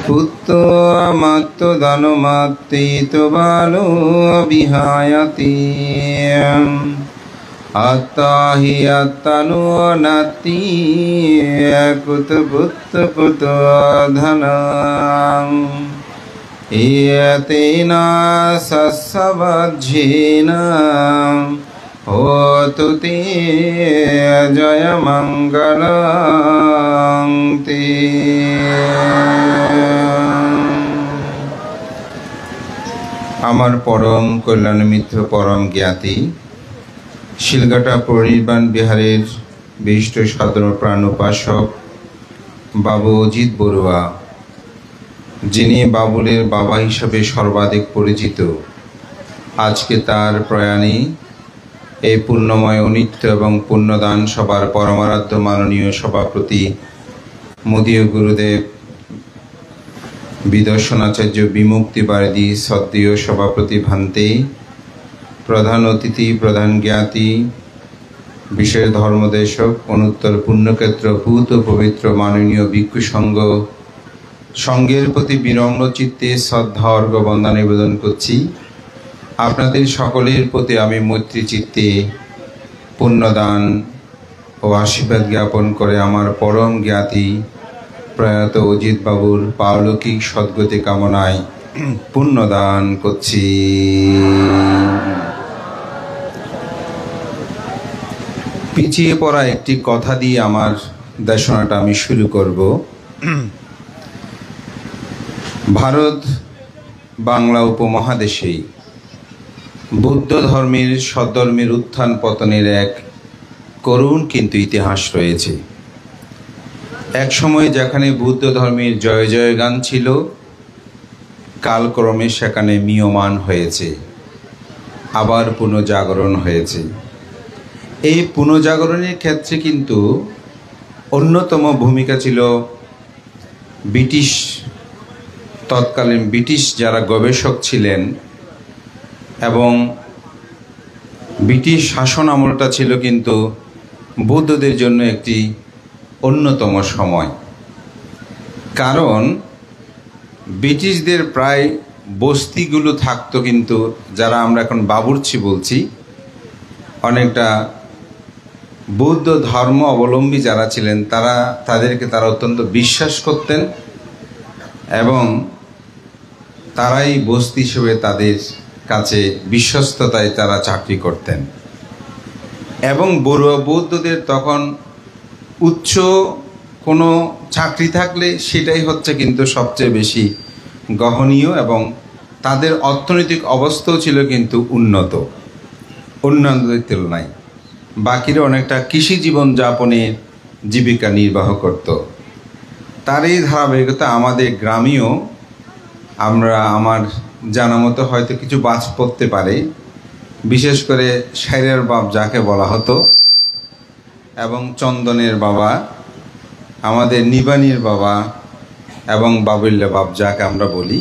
পুত্র মাত্র ধনমাত্রিত বালো বিহায়তি আত্মাহি আত্মানু নাতি কুত পুত্র পুত্র ধন ইয়তেনা সসবজ্জেন হোতু তে জয় মঙ্গলং তে। আমার পরম কল্যাণ মিত্র পরম জ্ঞাতি শিলঘাটা পরিনির্বাণ বিহারের বিশিষ্ট সাধারণ প্রাণ উপাসক বাবু অজিত বড়ুয়া, যিনি বাবুলের বাবা হিসাবে সর্বাধিক পরিচিত, আজকে তার প্রয়াণে এই পুণ্যময় অনিত্য এবং পুণ্যদান সভার পরমারাধ্য মাননীয় সভাপতি মোদীয় গুরুদেব বিদর্শনাচার্য বিমুক্তি বারিদি, শ্রদ্ধেয় সভাপতি ভান্তে, প্রধান অতিথি, প্রধান জ্ঞাতি, বিশেষ ধর্মদেশক, অনুত্তর পুণ্যক্ষেত্র ভূত পবিত্র মাননীয় ভিক্ষু সংঘ, সংঘের প্রতি বিনম্র চিত্তে শ্রদ্ধা অর্ঘ্য বন্দনা নিবেদন করছি। আপনাদের সকলের প্রতি আমি মৈত্রী চিত্তে পুণ্যদান ও আশীর্বাদ জ্ঞাপন করে আমার পরম জ্ঞাতি প্রয়াত অজিত বাবুর পারলৌকিক সদ্গতি কামনায় পুণ্যদান করছি। পিছিয়ে পড়া একটি কথা দিয়ে আমার দেশনাটা আমি শুরু করব। ভারত বাংলা উপমহাদেশেই বৌদ্ধ ধর্মের সধর্মের উত্থান পতনের এক করুণ কিন্তু ইতিহাস রয়েছে। এক সময় যেখানে বৌদ্ধ ধর্মের জয় জয় গান ছিল, কালক্রমে সেখানে ম্রিয়মাণ হয়েছে, আবার পুনর্জাগরণ হয়েছে। এই পুনর্জাগরণের ক্ষেত্রে কিন্তু অন্যতম ভূমিকা ছিল ব্রিটিশ, তৎকালীন ব্রিটিশ যারা গবেষক ছিলেন, এবং ব্রিটিশ শাসন আমলটা ছিল কিন্তু বৌদ্ধদের জন্য একটি অন্যতম সময়। কারণ ব্রিটিশদের প্রায় বস্তিগুলো থাকতো কিন্তু যারা আমরা এখন বাবুর্চি বলছি, অনেকটা বৌদ্ধ ধর্ম অবলম্বী যারা ছিলেন তাদেরকে তারা অত্যন্ত বিশ্বাস করতেন এবং তারাই বস্তি হিসেবে তাদের কাছে বিশ্বস্ততায় তারা চাকরি করতেন। এবং বড়ুয়া বৌদ্ধদের তখন উচ্চ কোনো চাকরি থাকলে সেটাই হচ্ছে কিন্তু সবচেয়ে বেশি গ্রহণীয়, এবং তাদের অর্থনৈতিক অবস্থাও ছিল কিন্তু উন্নত অন্যান্যদের তুলনায়। বাকিরা অনেকটা কৃষি জীবন যাপনের জীবিকা নির্বাহ করত। তার এই ধারাবাহিকতা আমাদের গ্রামেও আমার জানা মতো হয়তো কিছু বাজ পড়তে পারে, বিশেষ করে সাইরের বাপ যাকে বলা হতো, এবং চন্দনের বাবা, আমাদের নিবানির বাবা এবং বাবুল্য বাপ যাকে আমরা বলি।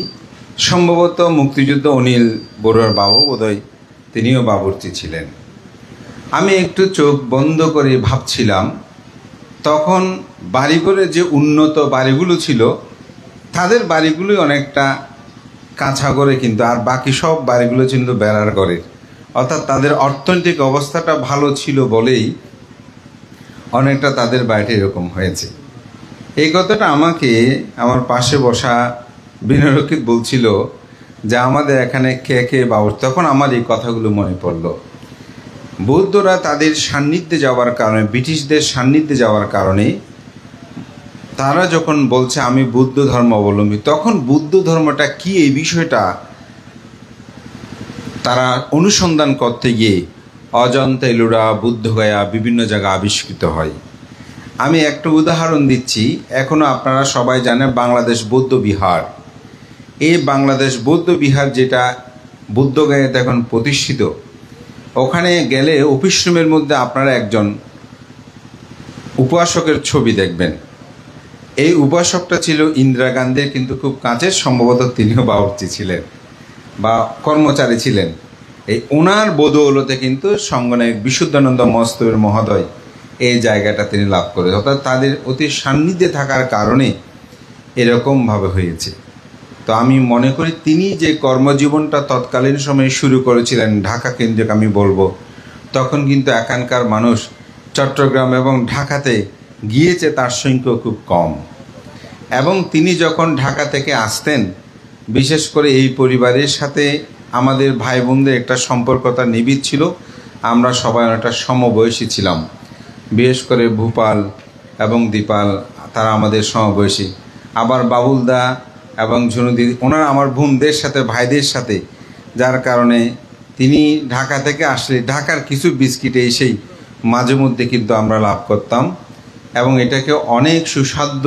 সম্ভবত মুক্তিযুদ্ধ অনিল বড়ুয়ার বাবু বোধহয় তিনিও বাবুর্চি ছিলেন। আমি একটু চোখ বন্ধ করে ভাবছিলাম, তখন বাড়িঘরের যে উন্নত বাড়িগুলো ছিল তাদের বাড়িগুলোই অনেকটা কাঁচা করে, কিন্তু আর বাকি সব বাড়িগুলো ছিল বেড়ার ঘরের, অর্থাৎ তাদের অর্থনৈতিক অবস্থাটা ভালো ছিল বলেই অনেকটা তাদের বাড়িটা এরকম হয়েছে। এই কথাটা আমাকে আমার পাশে বসা বিনয়রক্ষিত বলছিল যে আমাদের এখানে কে কে বাবুর, তখন আমার এই কথাগুলো মনে পড়ল। বৌদ্ধরা তাদের সান্নিধ্যে যাওয়ার কারণে, ব্রিটিশদের সান্নিধ্যে যাওয়ার কারণে তারা যখন বলছে আমি বুদ্ধ ধর্ম অবলম্বী, তখন বুদ্ধ ধর্মটা কি এই বিষয়টা তারা অনুসন্ধান করতে গিয়ে অজন্তা, এলোরা, বুদ্ধগয়া বিভিন্ন জায়গায় আবিষ্কৃত হয়। আমি একটা উদাহরণ দিচ্ছি। এখনও আপনারা সবাই জানেন বাংলাদেশ বৌদ্ধ বিহার। এই বাংলাদেশ বৌদ্ধ বিহার যেটা বুদ্ধগয়াতে এখন প্রতিষ্ঠিত, ওখানে গেলে অফিস রুমের মধ্যে আপনারা একজন উপাসকের ছবি দেখবেন। এই উপাসকটা ছিল ইন্দিরা গান্ধীর কিন্তু খুব কাছের, সম্ভবত তিনিও বাবুর্চি ছিলেন বা কর্মচারী ছিলেন। এই ওনার বদৌলতে কিন্তু সঙ্গনায়ক বিশুদ্ধানন্দ মস্তবের মহোদয় এই জায়গাটা তিনি লাভ করে, অর্থাৎ তাদের অতি সান্নিধ্যে থাকার কারণে এরকমভাবে হয়েছে। তো আমি মনে করি তিনি যে কর্মজীবনটা তৎকালীন সময়ে শুরু করেছিলেন ঢাকা কেন্দ্রিক, আমি বলবো তখন কিন্তু এখানকার মানুষ চট্টগ্রাম এবং ঢাকাতে গিয়েছে তার সংখ্যা খুব কম। এবং তিনি যখন ঢাকা থেকে আসতেন, বিশেষ করে এই পরিবারের সাথে আমাদের ভাই বোনদের একটা সম্পর্কতা নিবিড় ছিল। আমরা সবাই অনেকটা সমবয়সী ছিলাম, বিশেষ করে ভূপাল এবং দীপাল, তারা আমাদের সমবয়সী। আবার বাবুলদা এবং ঝুনুদি, ওনারা আমার বোনদের সাথে, ভাইদের সাথে, যার কারণে তিনি ঢাকা থেকে আসলে ঢাকার কিছু বিস্কিট এসেই মাঝে মধ্যে কিন্তু আমরা লাভ করতাম এবং এটাকে অনেক সুস্বাদ্য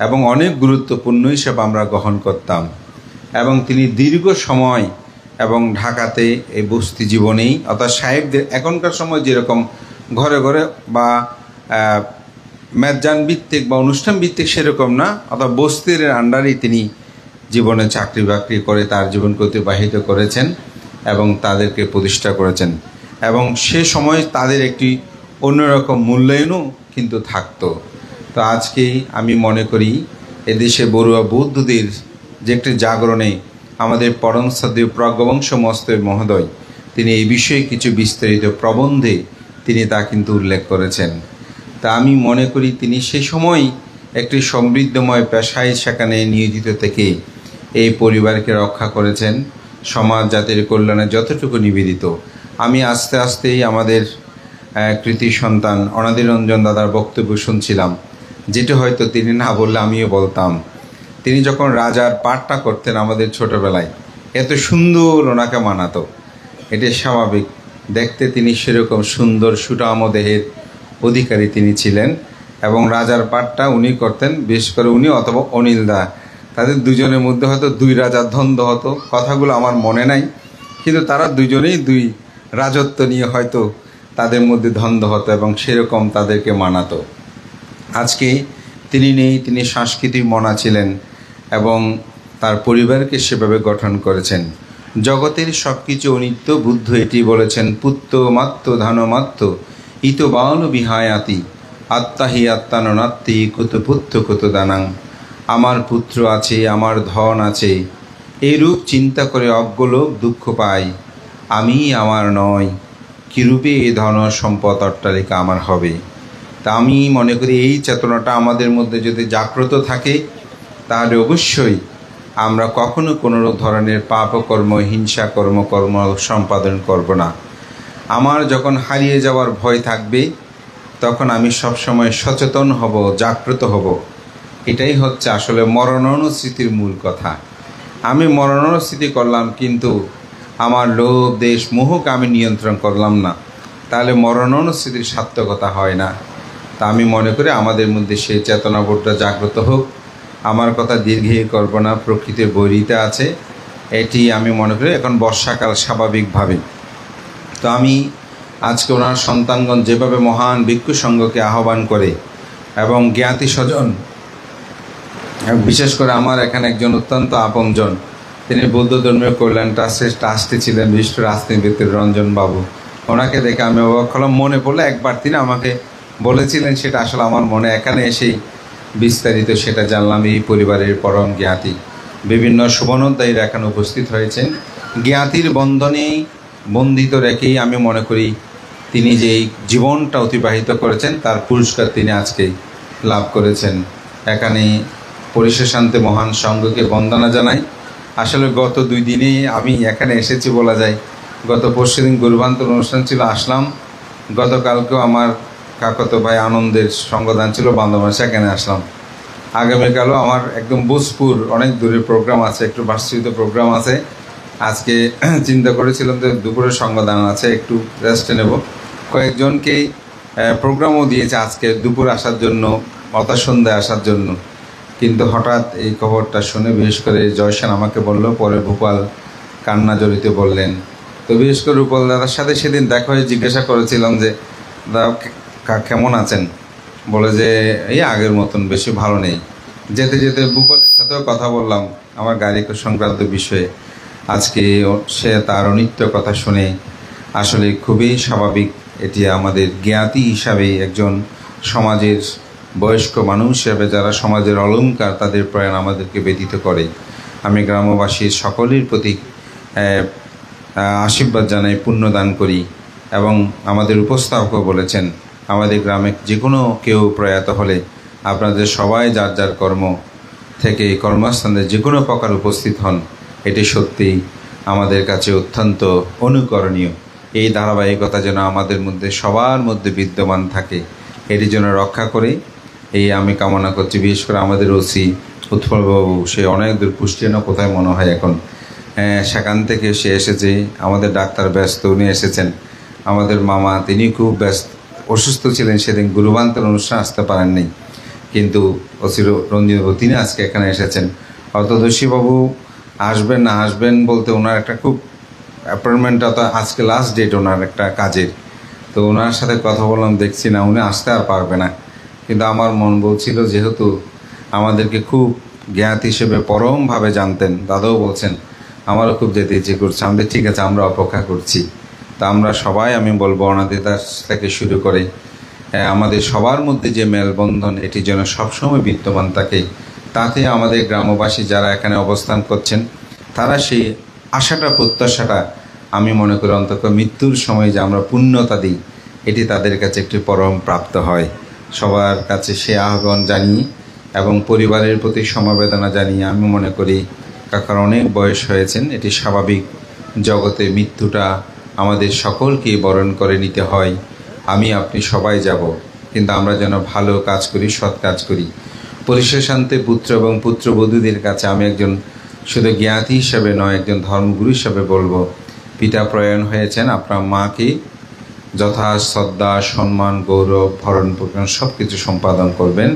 এবং অনেক গুরুত্বপূর্ণ হিসেবে আমরা গ্রহণ করতাম। এবং তিনি দীর্ঘ সময় এবং ঢাকাতে এই বস্তি জীবনেই, অর্থাৎ সাহেবদের এখনকার সময় যেরকম ঘরে ঘরে বা মেজান ভিত্তিক বা অনুষ্ঠান ভিত্তিক সেরকম না, অর্থাৎ বস্তির আন্ডারেই তিনি জীবনে চাকরি বাকরি করে তার জীবনকে অতিবাহিত করেছেন এবং তাদেরকে প্রতিষ্ঠা করেছেন। এবং সে সময় তাদের একটি অন্যরকম মূল্যায়নও কিন্তু থাকতো। তো আজকে আমি মনে করি এদেশে বড়ুয়া বৌদ্ধদের যে একটি জাগরণে আমাদের পরম শ্রদ্ধেয় প্রজ্ঞবংশ মস্তক মহোদয় তিনি এই বিষয়ে কিছু বিস্তারিত প্রবন্ধে তিনি তা কিন্তু উল্লেখ করেছেন। তা আমি মনে করি তিনি সে সময় একটি সমৃদ্ধময় পেশায় সেখানে নিয়োজিত থেকে এই পরিবারকে রক্ষা করেছেন, সমাজ জাতির কল্যাণে যতটুকু নিবেদিত। আমি আস্তে আস্তেই আমাদের কৃতি সন্তান অনাদি রঞ্জন দাদার বক্তব্য শুনছিলাম, যেটা হয়তো তিনি না বললে আমিও বলতাম। তিনি যখন রাজার পাঠটা করতেন আমাদের ছোটবেলায়, এত সুন্দর ওনাকে মানাতো, এটা স্বাভাবিক। দেখতে তিনি সেরকম সুন্দর সুঠাম দেহের অধিকারী তিনি ছিলেন এবং রাজার পাঠটা উনি করতেন, বিশেষ করে উনি অথবা অনিল দা, তাদের দুজনের মধ্যে হয়তো দুই রাজার দ্বন্দ্ব হতো। কথাগুলো আমার মনে নাই, কিন্তু তারা দুজনেই দুই রাজত্ব নিয়ে হয়তো তাদের মধ্যে দ্বন্দ্ব হতো এবং সেরকম তাদেরকে মানাতো। আজকে তিনি নেই, তিনি সাংস্কৃতিক মনা ছিলেন এবং তার পরিবারকে সেভাবে গঠন করেছেন। জগতের সব কিছু অনিত্য, বুদ্ধ এটি বলেছেন, পুত্র মাত্র ধানমাত্র ইত বাল বিহায়াতি আত্মাহি আত্মাননাত্মি কুত পুত্র কুত দানাং। আমার পুত্র আছে, আমার ধন আছে, এই রূপ চিন্তা করে অজ্ঞলোক দুঃখ পায়। আমি আমার নয়, কীরূপে এই ধন সম্পদ অট্টালিকা আমার হবে। তা আমি মনে করি এই চেতনাটা আমাদের মধ্যে যদি জাগ্রত থাকে, তাহলে অবশ্যই আমরা কখনো কোনো ধরনের পাপকর্ম, হিংসাকর্ম সম্পাদন করব না। আমার যখন হারিয়ে যাওয়ার ভয় থাকবে, তখন আমি সবসময় সচেতন হব, জাগ্রত হব। এটাই হচ্ছে আসলে মরণানুস্মৃতির মূল কথা। আমি মরণানুস্মৃতি করলাম, কিন্তু আমার লোভ, দেশ, মোহকে আমি নিয়ন্ত্রণ করলাম না, তাহলে মরণানুস্মৃতির সার্থকতা হয় না। তা আমি মনে করি আমাদের মধ্যে সেই চেতনাবোধটা জাগ্রত হোক। আমার কথা দীর্ঘই করব না, প্রকৃতির বৈরিতা আছে, এটি আমি মনে করি এখন বর্ষাকাল স্বাভাবিকভাবে। তো আমি আজকে ওনার সন্তানগণ যেভাবে মহান ভিক্ষু সংঘকে আহ্বান করে এবং জ্ঞাতি স্বজন, বিশেষ করে আমার এখানে একজন অত্যন্ত আপনজন, তিনি বৌদ্ধ ধর্মীয় কল্যাণ ট্রাস্টের ট্রাস্টি ছিলেন, বিশিষ্ট রাজনীতিবিদ রঞ্জন বাবু। ওনাকে দেখে আমি অবাক হলাম। মনে পড়লে একবার তিনি আমাকে বলেছিলেন, সেটা আসলে আমার মনে এখানে এসেই বিস্তারিত সেটা জানলাম। এই পরিবারের পরম জ্ঞাতি বিভিন্ন সুবর্ণোদ্দায়ীরা এখানে উপস্থিত হয়েছেন। জ্ঞাতির বন্ধনেই বন্ধিত রেখেই আমি মনে করি তিনি যে জীবনটা অতিবাহিত করেছেন তার পুরস্কার তিনি আজকে লাভ করেছেন। এখানে পরিশেষান্তে মহান সংঘকে বন্দনা জানাই। আসলে গত 2 দিনেই আমি এখানে এসেছি বলা যায়। গত পরশু দিন গরুবান্তর অনুষ্ঠান ছিল, আসলাম। গতকালকেও আমার কাকাতো ভাই আনন্দের সঙ্গদান ছিল বান্দরবান, সেখানে আসলাম। আগামীকালও আমার একদম বোজপুর অনেক দূরের প্রোগ্রাম আছে, একটু ভার্সিত প্রোগ্রাম আছে। আজকে চিন্তা করেছিলাম যে দুপুরের সঙ্গদান আছে, একটু রেস্ট নেব। কয়েকজনকে প্রোগ্রামও দিয়েছে আজকে দুপুর আসার জন্য, সন্ধ্যায় আসার জন্য, কিন্তু হঠাৎ এই খবরটা শুনে বিশেষ করে জয়সেন আমাকে বলল, পরে ভূপাল কান্না জড়িত বললেন। তো বিশেষ করে রূপল দাদার সাথে সেদিন দেখা হয়ে জিজ্ঞাসা করেছিলাম যে দাদা কেমন আছেন, বলে যে এই আগের মতন, বেশি ভালো নেই। যেতে যেতে ভূপালের সাথেও কথা বললাম আমার গাড়ি সংক্রান্ত বিষয়ে। আজকে সে তার অনিত্য কথা শুনে আসলে খুবই স্বাভাবিক। এটি আমাদের জ্ঞাতি হিসাবে একজন সমাজের বয়স্ক মানুষ হিসেবে যারা সমাজের অলংকার, তাদের প্রয়াণ আমাদেরকে ব্যতীত করে। আমি গ্রামবাসীর সকলের প্রতি আশীর্বাদ জানাই, পুণ্যদান করি। এবং আমাদের উপস্থাপকও বলেছেন, আমাদের গ্রামে যে কোনো কেউ প্রয়াত হলে আপনাদের সবাই যার যার কর্ম থেকে কর্মস্থানে যে কোনো প্রকার উপস্থিত হন। এটি সত্যি আমাদের কাছে অত্যন্ত অনুকরণীয়। এই ধারাবাহিকতা যেন আমাদের মধ্যে সবার মধ্যে বিদ্যমান থাকে, এটি যেন রক্ষা করে এই আমি কামনা করছি। বিশেষ করে আমাদের ওসি উৎপলবাবু, সে অনেক দূর কুষ্টিয়া না কোথায় মনে হয় এখন, সেখান থেকে সে এসেছে। আমাদের ডাক্তার ব্যস্ত, উনি এসেছেন। আমাদের মামা, তিনি খুব ব্যস্ত, অসুস্থ ছিলেন সেদিন, গুরুবান্তের অনুষ্ঠান আসতে পারেননি, কিন্তু ওসি রঞ্জিতবাবু তিনি আজকে এখানে এসেছেন। অর্থদর্শীবাবু আসবেন না আসবেন বলতে, ওনার একটা খুব অ্যাপয়েন্টমেন্টটা তো আজকে লাস্ট ডেট ওনার একটা কাজের, তো ওনার সাথে কথা বললাম, দেখছি না উনি আসতে আর পারবে না। কিন্তু আমার মন বলছিল, যেহেতু আমাদেরকে খুব জ্ঞাত হিসেবে পরমভাবে জানতেন, দাদাও বলছেন আমারও খুব যেতে ইচ্ছে করছে। আমাদের ঠিক আছে, আমরা অপেক্ষা করছি। তা আমরা সবাই, আমি বলবো অনাদিতার থেকে শুরু করে আমাদের সবার মধ্যে যে মেলবন্ধন, এটি যেন সবসময় বিদ্যমান থাকে। তাতে আমাদের গ্রামবাসী যারা এখানে অবস্থান করছেন, তারা সেই আশাটা, প্রত্যাশাটা, আমি মনে করি অন্তত মৃত্যুর সময় যে আমরা পুণ্যতা দিই, এটি তাদের কাছে একটি পরম প্রাপ্ত হয়। সবার কাছে সে আহ্বান জানিয়ে এবং পরিবারের প্রতি সমবেদনা জানিয়ে আমি মনে করি কাকার অনেক বয়স হয়েছেন, এটি স্বাভাবিক। জগতে মৃত্যুটা আমাদের সকলকেই বরণ করে নিতে হয়। আমি আপনি সবাই যাব, কিন্তু আমরা যেন ভালো কাজ করি, সৎ কাজ করি। পরিশেষান্তে পুত্র এবং পুত্রবধূদের কাছে আমি একজন শুধু জ্ঞাতি হিসাবে নয়, একজন ধর্মগুরু হিসাবে বলবো, পিতা প্রয়াণ হয়েছেন, আপনার মাকে যথা শ্রদ্ধা, সম্মান, গৌরব, ভরণ পোষণ সব কিছু সম্পাদন করবেন।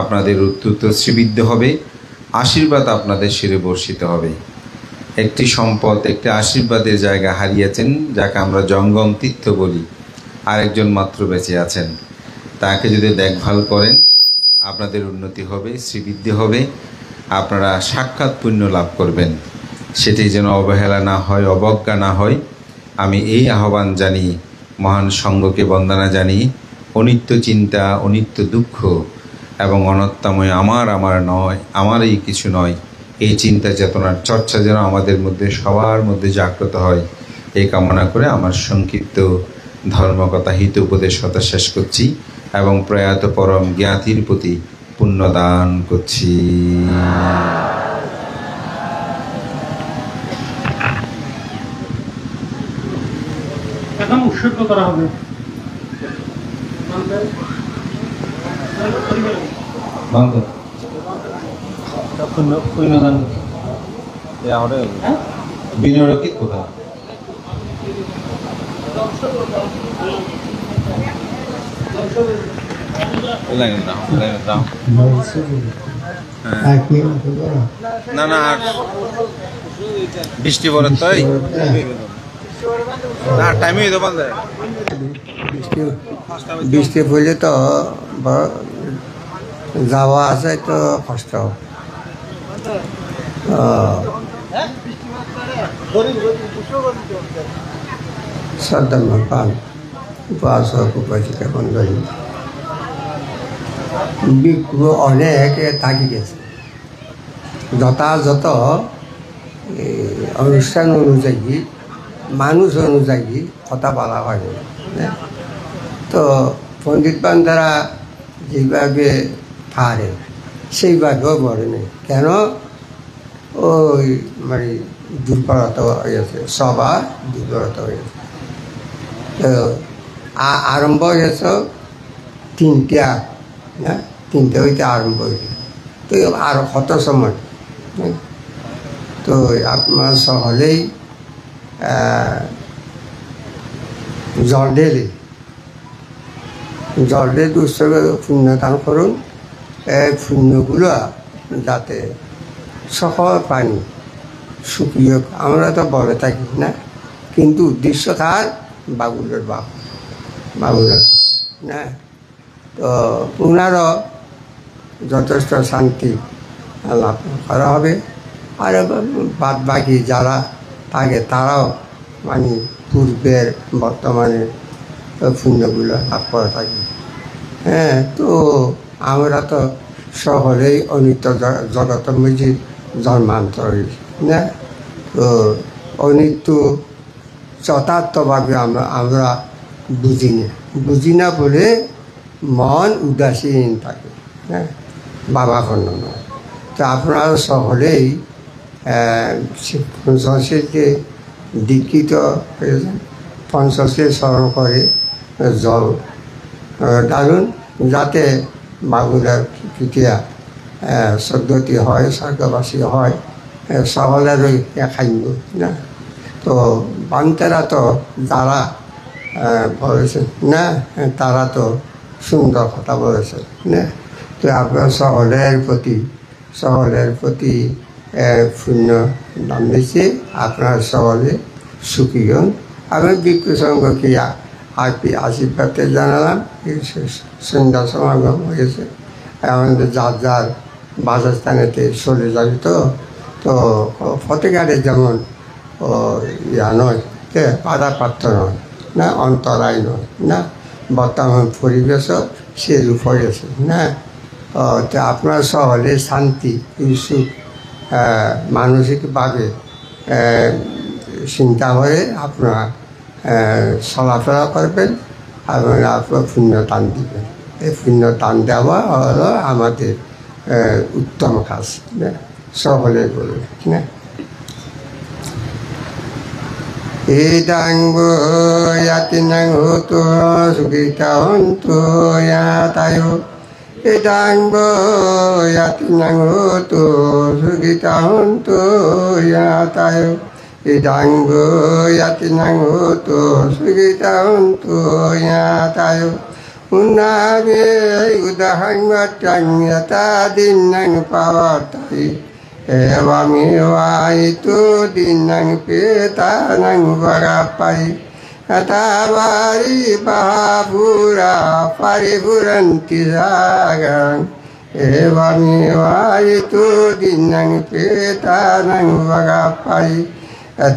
আপনাদের উত্তর শ্রীবিদ্ধ হবে, আশীর্বাদ আপনাদের শিরে বর্ষিত হবে। একটি সম্পদ, একটি আশীর্বাদের জায়গা হারিয়েছেন, যাকে আমরা জঙ্গম তীর্থ বলি। আরেকজন মাত্র বেঁচে আছেন, তাকে যদি দেখভাল করেন আপনাদের উন্নতি হবে, শ্রীবৃদ্ধি হবে, আপনারা সাক্ষাৎ পুণ্য লাভ করবেন। সেটি যেন অবহেলা না হয়, অবজ্ঞা না হয়। আমি এই আহ্বান জানি, মহান সঙ্গকে বন্দনা জানি। অনিত্য চিন্তা, অনিত্য দুঃখ এবং অনাত্মাময় আমার নয়, আমারই কিছু নয়, এই চিন্তা চেতনার চর্চা যেন আমাদের মধ্যে সবার মধ্যে জাগ্রত হয়, এই কামনা করে আমার সংক্ষিপ্ত ধর্মকথা হিত উপদেশ কথা শেষ করছি এবং প্রয়াত পরম জ্ঞাতির প্রতি পুণ্যদান করছি। এখন উৎসর্গ করা হবে। বিনয়রকিত কোথা না না, আর বৃষ্টি পড়ে তাই না, টাইমে হইতে পারে। বৃষ্টি পড়লে তো যাওয়া আছে তো কষ্ট। শ্রদ্ধা পান উপাস উপাসিকা মন্ডলী বিক্ষু অনেক থাকি গেছে, যথাযথ অনুষ্ঠান অনুযায়ী, মানুষ অনুযায়ী কথা বলা হয় না। তো পণ্ডিত বান্ধারা যেভাবে পারে সেইভাবেও বলেনি, কেন ওই মানে দুর্বলতা হয়েছে, সবার দুর্বলতা হয়েছে। তো আরম্ভ হয়েছে 3টা, হ্যাঁ 3টে হইতে আরম্ভ হয়েছে। তো আরও কত সময়, তো আপনার সকলেই জল ঢেলে উৎসর্গ পুণ্যদান করুন। এই পুণ্যগুলো যাতে সকল পানি শুকিয়ে, আমরা তো বলে থাকি না, কিন্তু উদ্দেশ্য তার বাবুলের বাবুলের না, তো ওনারও যথেষ্ট শান্তি লাভ করা হবে। আর বাদ বাকি যারা থাকে তারাও মানে পূর্বের বর্তমানে পুণ্যগুলো লাভ করে থাকে। হ্যাঁ, তো আমরা তো শহরেই অনিত্য জগতের মধ্যে জন্মান্তরী না। তো অনিত্য যথার্থভাবে আমরা বুঝি না বলে মন উদাসীন থাকে, হ্যাঁ, বাবা কোনো নয়। তো আপনারা সকলেই পঞ্চশীলকে দীক্ষিত হয়েছেন, পঞ্চশীল স্মরণ করে জল ডালুন, যাতে বাবুদের তৃতীয়া সদ্গতি হয়, স্বর্গবাসী হয়, সকলেরই খাইব না। তো বান্তেরা তো যারা বলেছেন না, তারা তো সুন্দর কথা বলেছেন না। তো আপনার সকলের প্রতি পুণ্য দান দিচ্ছে, আপনার সকলে সুখী হন। আমি ভিক্ষু সংঘকে আশীর্বাদে জানালাম। সন্ধ্যা সমাগম হয়েছে, আমাদের যার বাসস্থানেতে চলে যাবে। তো ফতেঘাটে যেমন ইয়া নয়, বাধা পাত্র নয় না, অন্তরায় নয় না, বর্তমান পরিবেশও সেরূপ হয়েছে না। তো আপনার সকলে শান্তি সুখ মানসিকভাবে চিন্তা করে আপনারা চলাফেরা করবেন, আপনারা আপনার পুণ্য দান দিবেন। এই পুণ্য দান দেওয়া হলো আমাদের উত্তম কাজ না, সকলে বলবে না। Idang yatinang hutu sugita huntu yatayo. Idang yatinang hutu sugita huntu yatayo. Idang yatinang hutu sugita huntu yatayo. Unabi udahang matang yata dinang pawatai. Ewamiwa itu dinang pita nang barapai. Katabari bahapura paripuranti sagang. Ewamiwa itu dinang pita nang barapai.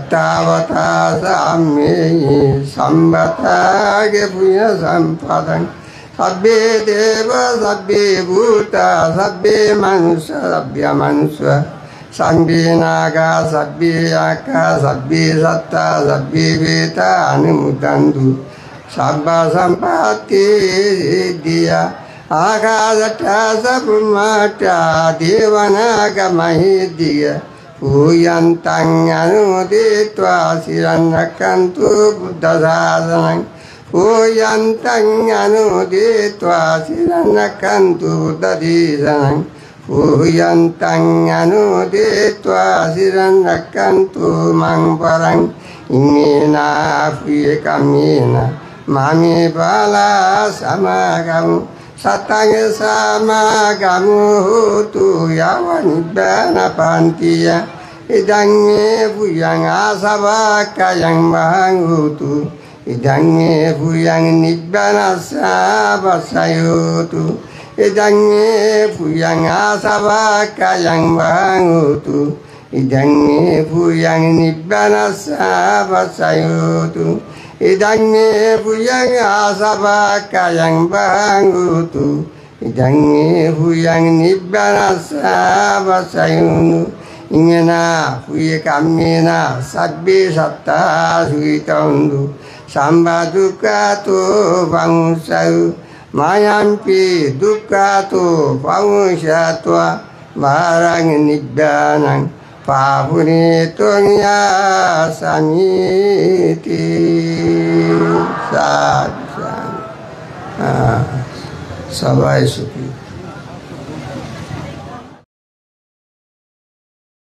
Tawata sami sambata ge punya sampadang. Sabbe deva sabbe bhuta sabbe manusia. Sabbe naga sabbe aka sabbe satta sabbe veta anudandu. Sabba sampati dia akasata sabumata devanaga mahidiya. Puyantang anuditva siranakantu buddha sasanang. Puyantang anuditva siranakantu buddha sasanang. Puyantang anuditva siranakantu mangparang. Ingina apuye kamina mami bala samagamu. Satange samagamu hutu yawanibana pantia. Idange puyang asabaka yang banghutu. Idange puyang nibbana sabasayutu. Idange puyang asabaka yang banghutu. Idange puyang nibbana sabasayutu. Idange puyang asabaka yang banghutu. Idange puyang nibbana sabasayutu. Ingena puye kamina sabbe satta suitandu. Samba dukkha tu pangusau. Mayampi dukkha tu pangusatwa. Barang nibbanang papuni tunya samiti. Sadhu. Sabai suki.